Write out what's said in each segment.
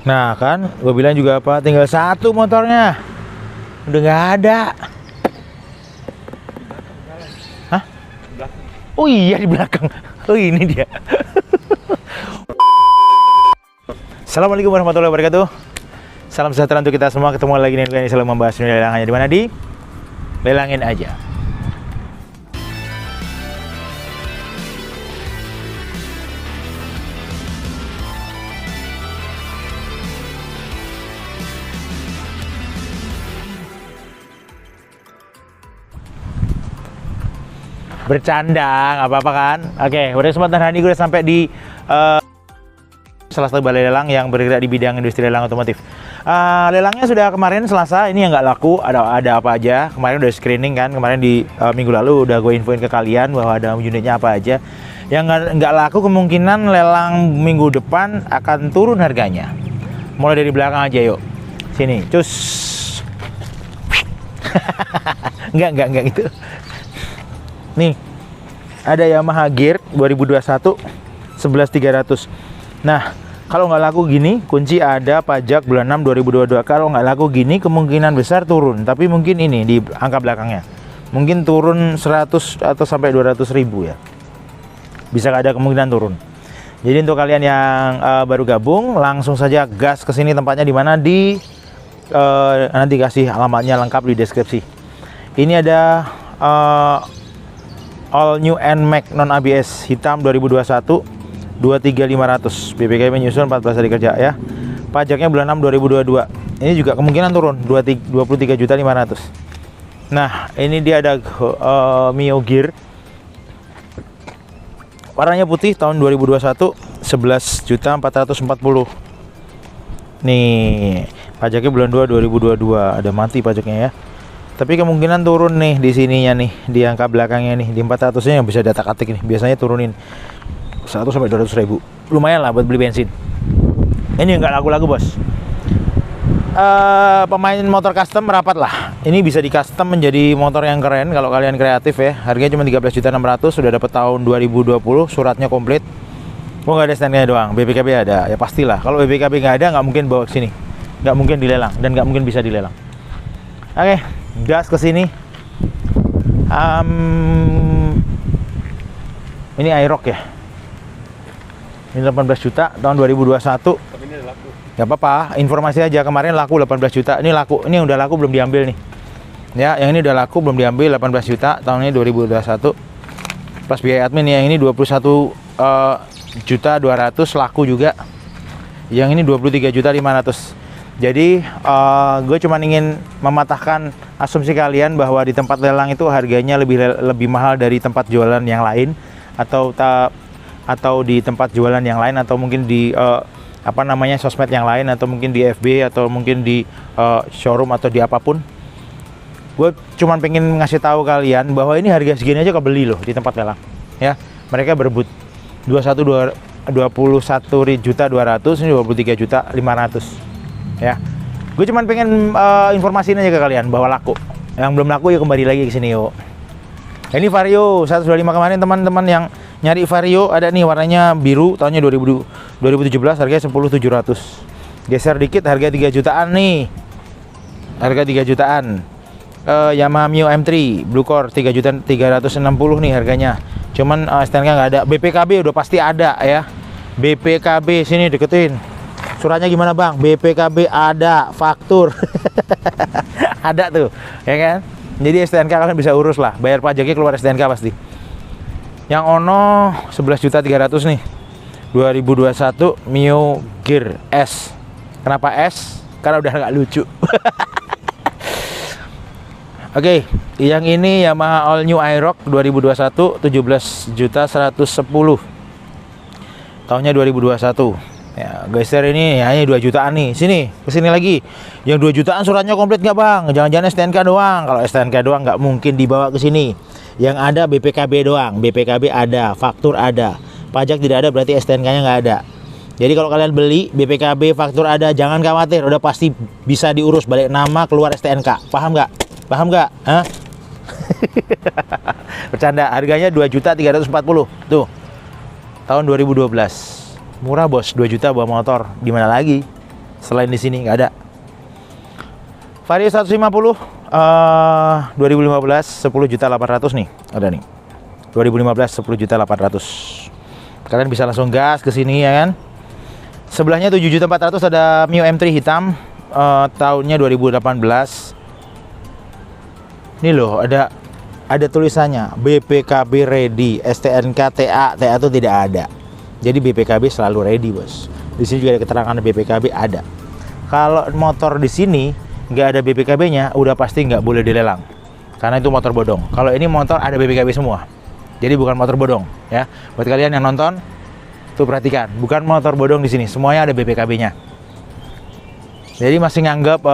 Nah kan, gue bilang juga apa, tinggal satu motornya. Udah nggak ada. Hah? Oh iya, di belakang. Oh ini dia. Assalamualaikum warahmatullahi wabarakatuh. Salam sejahtera untuk kita semua. Ketemu lagi dengan gue selalu membahas dunia lelangannya. Di mana? Di Lelangin Aja. Bercanda, nggak apa-apa kan? Oke, pada kesempatan hari ini gue udah sampai di salah satu balai lelang yang bergerak di bidang industri lelang otomotif. Lelangnya sudah kemarin Selasa, ini yang nggak laku, ada apa aja. Kemarin udah screening kan, kemarin di minggu lalu udah gue infoin ke kalian bahwa ada unitnya apa aja. Yang nggak laku kemungkinan lelang minggu depan akan turun harganya. Mulai dari belakang aja yuk. Sini, cus. Enggak gitu. Nih, ada Yamaha Gear 2021 11300. Nah, kalau nggak laku gini, kunci ada, pajak bulan 6 2022. Kalau nggak laku gini, kemungkinan besar turun. Tapi mungkin ini di angka belakangnya, mungkin turun 100 atau sampai 200 ribu ya. Bisa ada kemungkinan turun. Jadi untuk kalian yang baru gabung, langsung saja gas ke sini. Tempatnya di mana? Di nanti kasih alamatnya lengkap di deskripsi. Ini ada All New NMAX non ABS hitam 2021 23500. BPKB menyusul 14 hari kerja ya. Pajaknya bulan 6 2022. Ini juga kemungkinan turun 23.500.000. Nah, ini dia ada Mio Gear. Warnanya putih tahun 2021 11.440.000. Nih, pajaknya bulan 2 2022. Ada mati pajaknya ya. Tapi kemungkinan turun nih di sininya nih, di angka belakangnya nih, di 400-nya yang bisa data-atik nih. Biasanya turunin 100 sampai 200 ribu. Lumayan lah buat beli bensin. Ini nggak laku-laku bos. Pemain motor custom merapat lah. Ini bisa di custom menjadi motor yang keren kalau kalian kreatif ya. Harganya cuma 13.600.000, sudah dapat tahun 2020, suratnya komplit. Oh nggak ada standnya doang, BPKB ada. Ya pastilah. Kalau BPKB nggak ada, nggak mungkin bawa ke sini. Nggak mungkin dilelang dan nggak mungkin bisa dilelang. Oke, gas ke sini. Ini Aerox ya. Ini 18 juta tahun 2021. Tapi ini udah laku. Gak apa-apa, informasi aja. Kemarin laku 18 juta. Ini laku, ini udah laku belum diambil nih. Ya, yang ini udah laku belum diambil 18 juta tahun ini 2021. Plus biaya admin yang ini 21 juta 200 laku juga. Yang ini 23.500.000. Jadi gue cuma ingin mematahkan asumsi kalian bahwa di tempat lelang itu harganya lebih mahal dari tempat jualan yang lain, atau di tempat jualan yang lain, atau mungkin di sosmed yang lain, atau mungkin di FB, atau mungkin di showroom, atau di apapun. Gue cuma pengen ngasih tahu kalian bahwa ini harga segini aja kebeli loh di tempat lelang ya. Mereka berebut 21.200.000, ini 23.500.000 ya. Gue cuman pengen informasiin aja ke kalian bahwa laku. Yang belum laku ya kembali lagi ke sini yuk. Ini Vario 125 kemarin, teman-teman yang nyari Vario ada nih, warnanya biru, tahunnya 2017, harganya 10.700. Geser dikit, harga 3 jutaan nih. Harga 3 jutaan. Yamaha Mio M3 Blue Core 3.360 nih harganya. Cuman STNK nggak ada. BPKB udah pasti ada ya. BPKB sini deketin. Suratnya gimana bang? BPKB ada, faktur. Ada tuh, ya kan? Jadi STNK kalian bisa urus lah. Bayar pajaknya keluar STNK pasti. Yang Ono 11.300.000 nih. 2021 Mio Gear S. Kenapa S? Karena udah nggak lucu. Oke, yang ini Yamaha All New Aerox 2021 17.110. Tahunnya 2021. Ya, geser ini hanya 2 jutaan nih. Sini, kesini lagi. Yang 2 jutaan suratnya komplit nggak bang? Jangan-jangan STNK doang. Kalau STNK doang nggak mungkin dibawa ke sini. Yang ada BPKB doang. BPKB ada, faktur ada. Pajak tidak ada, berarti STNK-nya nggak ada. Jadi kalau kalian beli BPKB, faktur ada, jangan khawatir. Udah pasti bisa diurus, balik nama, keluar STNK. Paham nggak? Paham nggak? Hah? Bercanda. Harganya 2.340.000. Tuh. Tahun 2012. Murah bos, 2 juta bawa motor. Gimana lagi? Selain di sini nggak ada. Vario 150 2015 10.800.000 nih, ada nih. 2015 10.800.000. Kalian bisa langsung gas ke sini ya kan. Sebelahnya 7.400.000 ada Mio M3 hitam, tahunnya 2018. Ini loh, ada tulisannya BPKB ready, STNK TA itu tidak ada. Jadi BPKB selalu ready, bos. Di sini juga ada keterangan BPKB ada. Kalau motor di sini nggak ada BPKB-nya, udah pasti nggak boleh dilelang, karena itu motor bodong. Kalau ini motor ada BPKB semua, jadi bukan motor bodong ya. Buat kalian yang nonton, tuh perhatikan, bukan motor bodong di sini, semuanya ada BPKB-nya. Jadi masih nganggap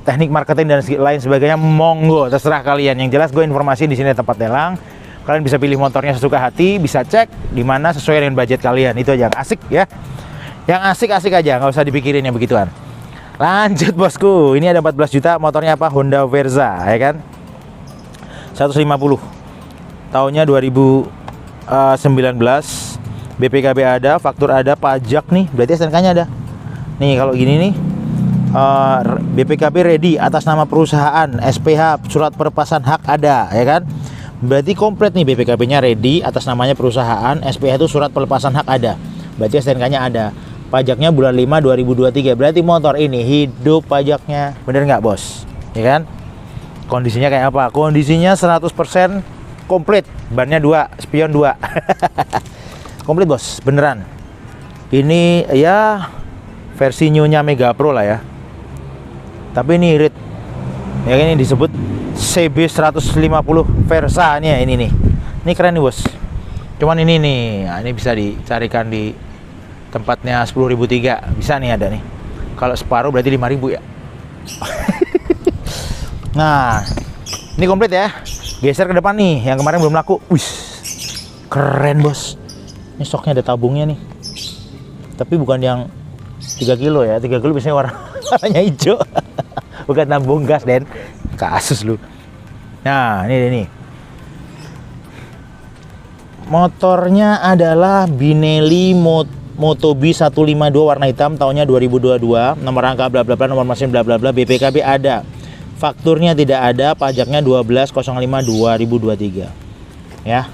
teknik marketing dan lain sebagainya, monggo, terserah kalian. Yang jelas gue informasi di sini tempat lelang. Kalian bisa pilih motornya sesuka hati, bisa cek di mana sesuai dengan budget kalian. Itu aja yang asik ya. Yang asik-asik aja, nggak usah dipikirin yang begituan. Lanjut bosku, ini ada 14 juta, motornya apa? Honda Verza ya kan. 150. Tahunnya 2019. BPKB ada, faktur ada, pajak nih, berarti STNK-nya ada. Nih kalau gini nih, BPKB ready atas nama perusahaan, SPH, surat perlepasan hak ada ya kan. Berarti komplit nih, BPKB-nya ready atas namanya perusahaan, SPH itu surat pelepasan hak ada. Berarti STNK-nya ada. Pajaknya bulan 5 2023. Berarti motor ini hidup pajaknya. Bener nggak bos? Ya kan? Kondisinya kayak apa? Kondisinya 100% komplit. Bannya 2, spion 2. Komplit bos, beneran. Ini ya versi new-nya Mega Pro lah ya. Tapi ini irit. Ya ini disebut CB 150 Versa nih ya, ini nih. Ini keren nih bos. Cuman ini nih, nah, ini bisa dicarikan di tempatnya 10.003 bisa nih, ada nih. Kalau separuh berarti 5.000 ya. Nah, ini komplit ya. Geser ke depan nih, yang kemarin belum laku. Wih, keren bos. Ini stoknya ada tabungnya nih. Tapi bukan yang 3 kilo ya. 3 kilo biasanya warnanya hijau. Bukan tabung gas, Den. Kasus lu. Nah, ini. Motornya adalah Binelli Motobi 152 warna hitam, tahunnya 2022, nomor rangka bla bla bla, nomor mesin bla bla bla, BPKB ada, fakturnya tidak ada, pajaknya 12/05/2023 ya.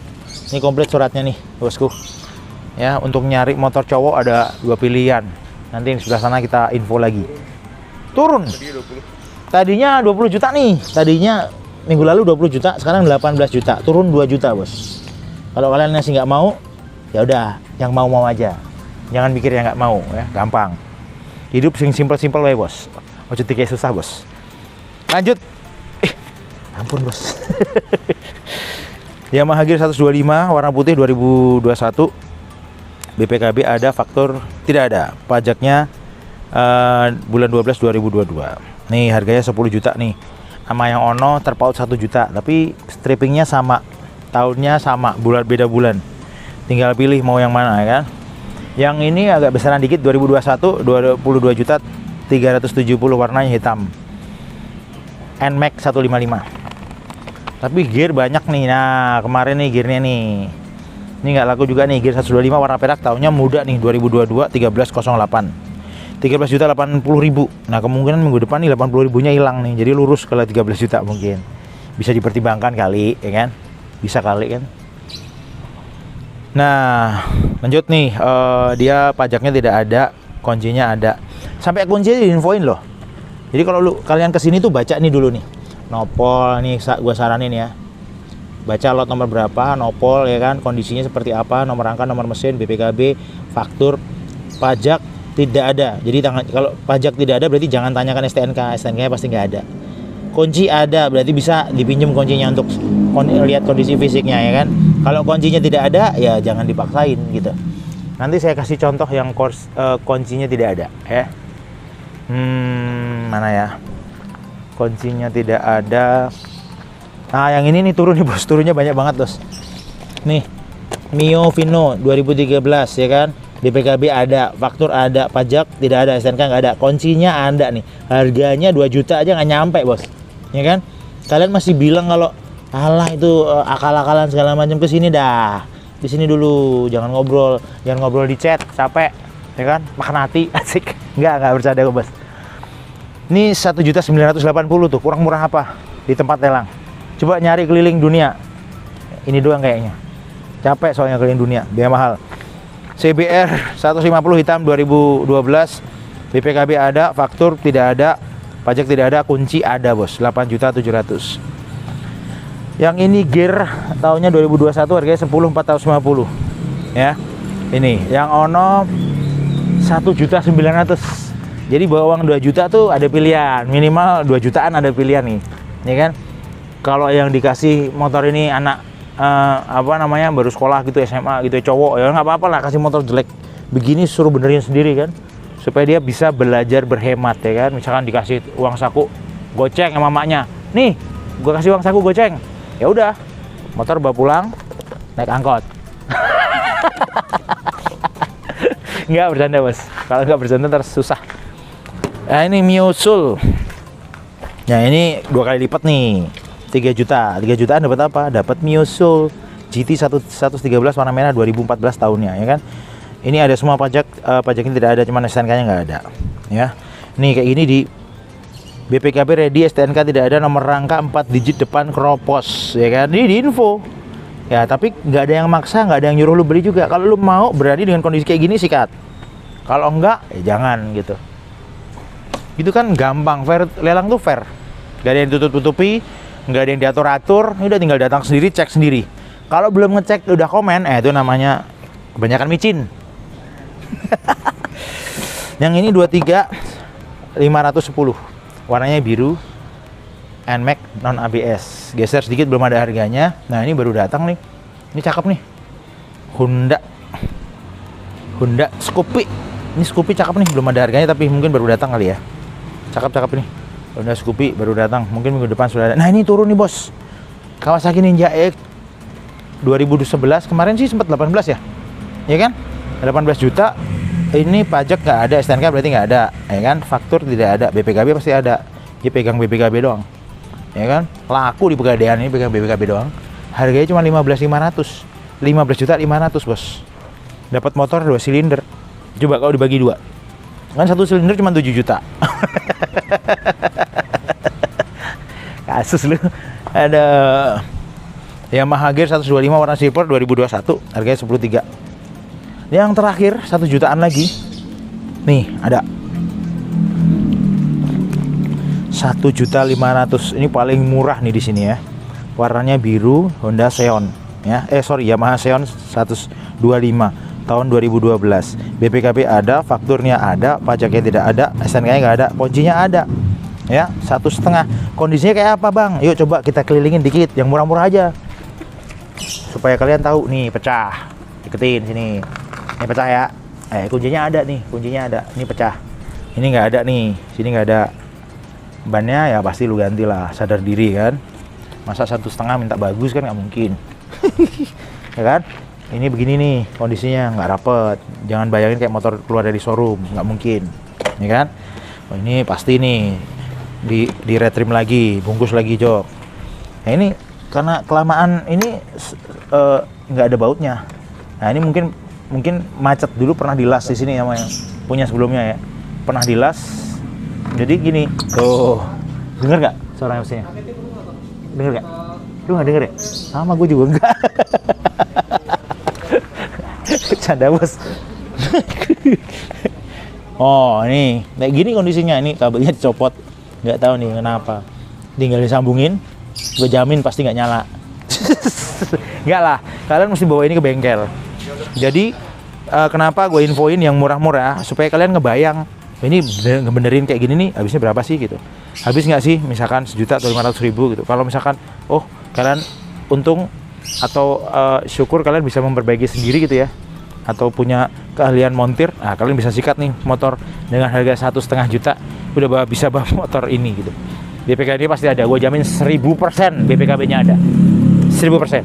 Ini komplit suratnya nih bosku ya. Untuk nyari motor cowok ada 2 pilihan, nanti di sebelah sana kita info lagi. Turun, tadinya 20 juta nih, tadinya minggu lalu 20 juta, sekarang 18 juta, turun 2 juta bos. Kalau kalian masih nggak mau, ya udah, yang mau aja. Jangan mikir yang nggak mau ya, gampang. Hidup simpel-simpel wae bos. Ojo kayak susah bos. Lanjut. Ampun bos. Yamaha Gear 125 warna putih 2021. BPKB ada, faktur tidak ada. Pajaknya bulan 12 2022. Nih harganya 10 juta nih. Sama yang Ono terpaut 1 juta, tapi strippingnya sama. Tahunnya sama, beda bulan. Tinggal pilih mau yang mana ya kan. Yang ini agak besaran dikit, 2021 22 juta 370, warnanya hitam. NMAX 155. Tapi gear banyak nih. Nah, kemarin nih gearnya nih. Ini nggak laku juga nih, gear 125 warna perak, tahunnya muda nih, 2022 1308. 13.080.000. Nah, kemungkinan minggu depan nih 80.000-nya hilang nih. Jadi lurus kalau 13 juta mungkin. Bisa dipertimbangkan kali, ya kan? Bisa kali kan. Nah, lanjut nih, dia pajaknya tidak ada, kuncinya ada. Sampai kuncinya diinfoin loh. Jadi kalau kalian kesini tuh baca nih dulu nih. Nopol nih, gua saranin ya. Baca lot nomor berapa, nopol ya kan, kondisinya seperti apa, nomor rangka, nomor mesin, BPKB, faktur, pajak tidak ada. Jadi kalau pajak tidak ada berarti jangan tanyakan STNK, STNK-nya pasti nggak ada. Kunci ada, berarti bisa dipinjam kuncinya untuk lihat kondisi fisiknya ya kan. Kalau kuncinya tidak ada, ya jangan dipaksain gitu. Nanti saya kasih contoh yang kuncinya tidak ada ya. Mana ya? Kuncinya tidak ada. Nah, yang ini nih turun nih bos, turunnya banyak banget bos. Nih, Mio Vino 2013 ya kan. BPKB ada, faktur ada, pajak tidak ada, STNK nggak ada, kuncinya ada nih. Harganya 2 juta aja nggak nyampe bos, ya kan? Kalian masih bilang kalau alah itu akal-akalan segala macam, ke sini dah. Di sini dulu, jangan ngobrol di chat, capek. ya kan, makan hati, asik. Nggak bercanda kok bos. Ini 1.980.000 tuh, kurang murah apa di tempat lelang? Coba nyari keliling dunia, ini doang kayaknya. Capek soalnya keliling dunia, biaya mahal. CBR 150 hitam 2012, BPKB ada, faktur tidak ada, pajak tidak ada, kunci ada bos, 8.700.000. Yang ini gear tahunnya 2021, harganya 10.450 ya. Ini yang Ono 1.900.000. Jadi bawa uang 2 juta tuh ada pilihan, minimal 2 jutaan ada pilihan nih, ya kan? Kalau yang dikasih motor ini anak baru sekolah gitu, SMA gitu, cowok, ya nggak apa-apa lah kasih motor jelek begini, suruh benerin sendiri kan, supaya dia bisa belajar berhemat, ya kan? Misalkan dikasih uang saku goceng sama mamanya, nih gua kasih uang saku goceng, ya udah motor bawa pulang naik angkot. Nggak bercanda bos, kalau nggak bercanda terus susah. Nah ini Mio Soul. Nah ini 2 kali lipat nih, 3 juta. 3 jutaan dapat apa? Dapat Mio Soul GT 113 warna merah 2014 tahunnya, ya kan? Ini ada semua pajak, pajaknya tidak ada, cuman STNK-nya nggak ada, ya. Nih kayak gini di BPKB ready, STNK tidak ada, nomor rangka 4 digit depan kropos, ya kan? Ini di info. Ya tapi nggak ada yang maksa, nggak ada yang nyuruh lu beli juga. Kalau lu mau berani dengan kondisi kayak gini sikat. Kalau enggak, ya jangan gitu. Itu kan gampang, fair, lelang tuh fair. Gak ada yang ditutup-tutupi, nggak ada yang diatur-atur, udah tinggal datang sendiri, cek sendiri. Kalau belum ngecek udah komen, itu namanya kebanyakan micin. Yang ini 23 510, warnanya biru, NMAX non ABS, geser sedikit, belum ada harganya. Nah ini baru datang nih, ini cakep nih, Honda Scoopy. Ini Scoopy cakep nih, belum ada harganya tapi mungkin baru datang kali ya. Cakep nih, Honda Scoopy baru datang, mungkin minggu depan sudah ada. Nah ini turun nih bos, Kawasaki Ninja X 2011, kemarin sih sempat 18 ya, ya kan, 18 juta. Ini pajak nggak ada, STNK berarti nggak ada, ya kan, faktur tidak ada, BPKB pasti ada, dia pegang BPKB doang, ya kan, laku di Pegadaian ini pegang BPKB doang, harganya cuma 15.500, 15.500.000 bos, dapat motor 2 silinder. Coba kalau dibagi 2, kan 1 silinder cuma 7 juta. Kasus lu. Ada Yamaha Gear 125 warna silver 2021, harganya 13. Yang terakhir 1 jutaan lagi. Nih, ada 1.500.000. Ini paling murah nih di sini ya. Warnanya biru, Honda Xeon ya. Yamaha Xeon 125 tahun 2012. BPKB ada, fakturnya ada, pajaknya tidak ada, STNK-nya nggak ada, kuncinya ada. Ya, 1,5. Kondisinya kayak apa bang? Yuk coba kita kelilingin dikit, yang murah-murah aja, supaya kalian tahu. Nih pecah, deketin sini. Ini pecah ya. Kuncinya ada nih, kuncinya ada. Ini pecah. Ini nggak ada nih, sini nggak ada. Bannya ya pasti lu ganti lah, sadar diri kan. Masa 1,5 minta bagus kan nggak mungkin. Ya kan? Ini begini nih kondisinya, nggak rapet. Jangan bayangin kayak motor keluar dari showroom, nggak mungkin, ya kan? Oh, ini pasti nih di retrim lagi, bungkus lagi jok. Nah ini karena kelamaan ini nggak ada bautnya. Nah ini mungkin macet dulu, pernah dilas di sini sama yang punya sebelumnya ya, pernah dilas. Jadi gini, tuh denger nggak suara mesinnya? Denger nggak? Lu nggak denger ya? Sama gue juga enggak. Canda bos. Oh ini kayak gini kondisinya, ini kabelnya dicopot, nggak tahu nih kenapa, tinggal disambungin, gue jamin pasti nggak nyala. Nggak lah, kalian mesti bawa ini ke bengkel. Jadi kenapa gue infoin yang murah-murah, supaya kalian ngebayang ini ngebenerin kayak gini nih habisnya berapa sih gitu. Habis nggak sih misalkan 1 juta atau 500.000 gitu. Kalau misalkan kalian untung atau syukur kalian bisa memperbaiki sendiri gitu ya, atau punya keahlian montir, nah kalian bisa sikat nih motor dengan harga 1,5 juta, udah bisa bawa motor ini gitu. BPKB ini pasti ada, gue jamin 1000% BPKB nya ada, 1000%.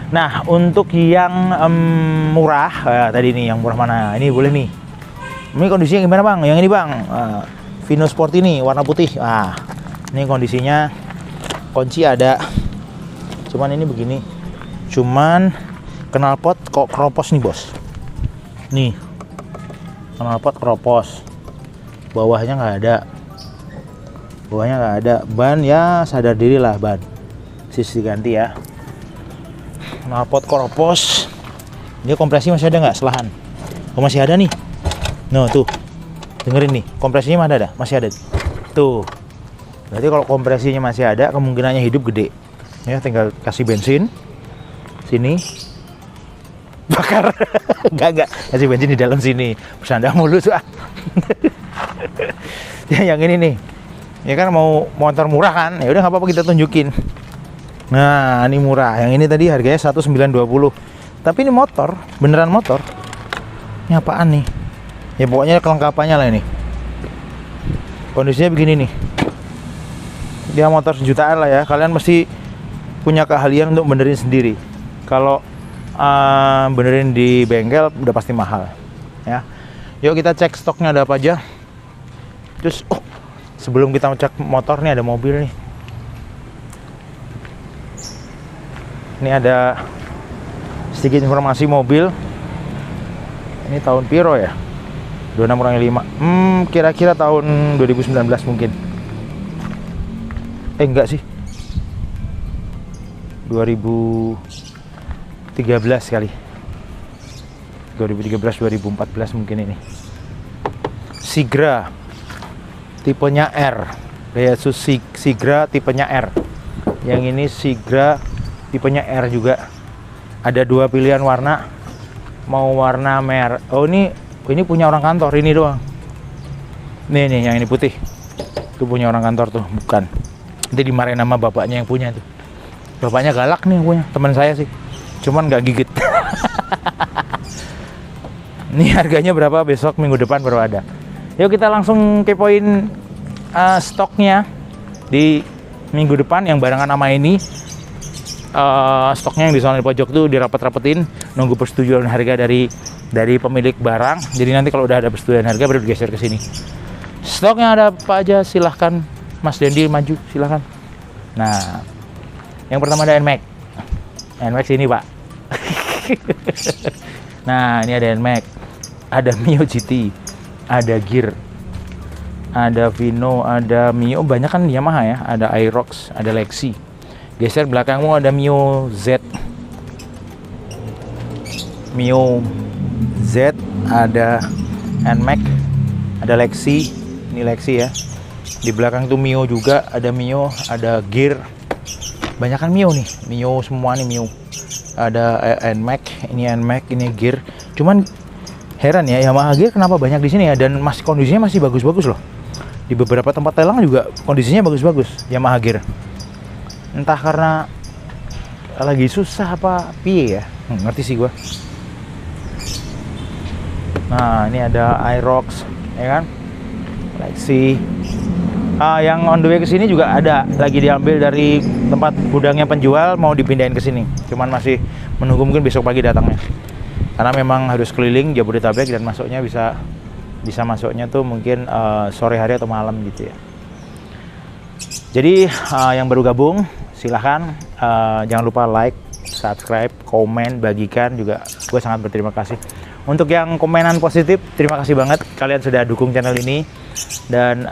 Nah untuk yang murah, tadi nih yang murah mana, ini boleh nih. Ini kondisinya gimana bang? Yang ini bang, Vino Sport ini warna putih. Ini kondisinya, kunci ada, cuman ini begini, cuman knalpot kok keropos nih bos. Nih knalpot keropos, bawahnya nggak ada, ban ya sadar diri lah, ban sisi ganti ya. Knalpot keropos, dia kompresi masih ada nggak selahan? Oh masih ada nih, no tuh dengerin nih, kompresinya masih ada tuh. Berarti kalau kompresinya masih ada, kemungkinannya hidup gede ya. Tinggal kasih bensin sini, bakar. enggak kasih bensin di dalam sini, bersanda mulu tuh. Ya yang ini nih ya kan, mau motor murah kan, ya udah nggak apa-apa kita tunjukin. Nah ini murah, yang ini tadi harganya 1920, tapi ini motor beneran motor. Ini apaan nih ya, pokoknya kelengkapannya lah ini. Kondisinya begini nih, dia motor sejutaan lah ya, kalian mesti punya keahlian untuk benerin sendiri. Kalau benerin di bengkel udah pasti mahal ya. Yuk kita cek stoknya ada apa aja. Terus sebelum kita cek motor nih, ada mobil nih. Ini ada sedikit informasi mobil. Ini tahun piro ya? 26 kurang 5. Kira-kira tahun 2019 mungkin. Enggak sih. 2013 kali. 2013 2014 mungkin ini. Sigra tipenya R. Daihatsu Sigra tipenya R. Yang ini Sigra tipenya R juga. Ada dua pilihan warna. Mau warna merah. Oh ini punya orang kantor ini doang. Nih yang ini putih. Itu punya orang kantor tuh, bukan. Nanti dimarahin sama bapaknya yang punya tuh. Bapaknya galak nih yang punya, teman saya sih. Cuman nggak gigit. Ini harganya berapa, besok minggu depan baru ada. Yuk kita langsung kepoin stoknya di minggu depan yang barengan sama ini. Stoknya yang di sana di pojok tuh dirapet-rapetin, nunggu persetujuan harga dari pemilik barang. Jadi nanti kalau udah ada persetujuan harga baru digeser ke sini. Stoknya ada apa aja, silahkan Mas Dendi maju, silahkan. Nah, yang pertama ada NMAX. NMAX ini Pak. Nah ini ada NMAX, ada Mio GT, ada Gear, ada Vino, ada Mio, banyak kan Yamaha ya. Ada Aerox, ada Lexi. Geser belakangmu ada Mio Z, ada NMAX, ada Lexi. Ini Lexi ya. Di belakang tuh Mio juga, ada Mio, ada Gear. Banyak kan Mio nih, Mio semua nih Mio. Ada NMAX, ini Gear. Cuman heran ya, Yamaha Gear kenapa banyak di sini ya, dan masih kondisinya masih bagus-bagus loh. Di beberapa tempat lelang juga kondisinya bagus-bagus Yamaha Gear. Entah karena lagi susah apa piye ya, ngerti sih gua. Nah ini ada Aerox ya kan, Lexi. Yang on the way ke sini juga ada, lagi diambil dari tempat gudangnya penjual, mau dipindahin ke sini. Cuman masih menunggu, mungkin besok pagi datangnya. Karena memang harus keliling Jabodetabek dan masuknya bisa masuknya tuh mungkin sore hari atau malam gitu ya. Jadi yang baru gabung silahkan, jangan lupa like, subscribe, komen, bagikan juga. Gue sangat berterima kasih. Untuk yang komenan positif, terima kasih banget kalian sudah dukung channel ini. Dan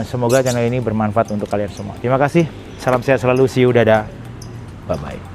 semoga channel ini bermanfaat untuk kalian semua. Terima kasih, salam sehat selalu, see you, dadah, bye bye.